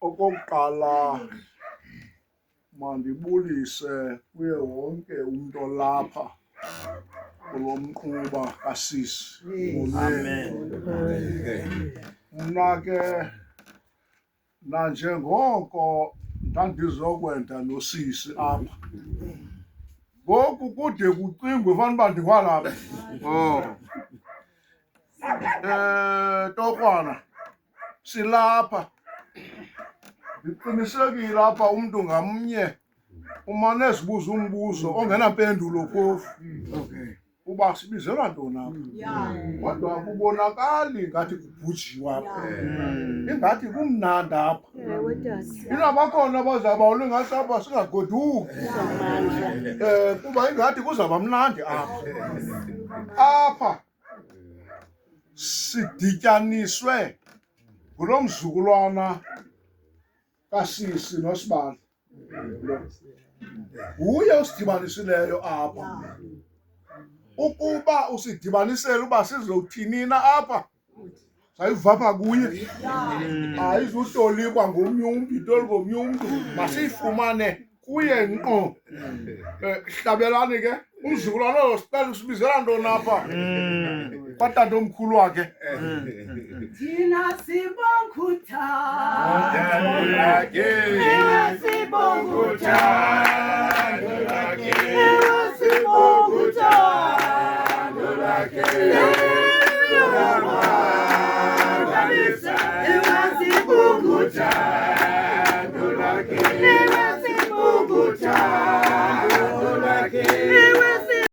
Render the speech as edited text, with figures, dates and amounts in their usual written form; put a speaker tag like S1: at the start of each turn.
S1: Okokuqala mandibulise kuye wonke umuntu olapha kulo mqhuba kasisi. Mna ke nanjengoko ndandizokwenda nosisi apha, ngoku kude kucingwe fanuba ndikwalapha. Torhwana, silapha. Ndiqinisekile apha umntu ngamnye umane ezibuza umbuzo ongenampendulo phofu. Uba sibizelwa ntoni apha? Kodwa akubonakali ngathi kubhujiwe apha. Ingathi kumnandi apha. Bakhona abazawuba ingase apha singagoduki. Kuba ingathi kuzawuba mnandi apha. Apha sidityaniswe ngulo mzukulwana kasisi noSibali. Nguye usidibanisileyo apha. Ukuba usidibanisele uba sizowuthini na apha, sayiva apha kuye. Ayizutolikwa ngomnye umntu, itolikwe ngomnye umntu. Masiyifumane kuye ngqo. Hlabelani ke, umzukulwana olo sicela usibizela ntoni apha? Kwatantomkhulu wakhe.
S2: Thina sibonga uthando lwakhe.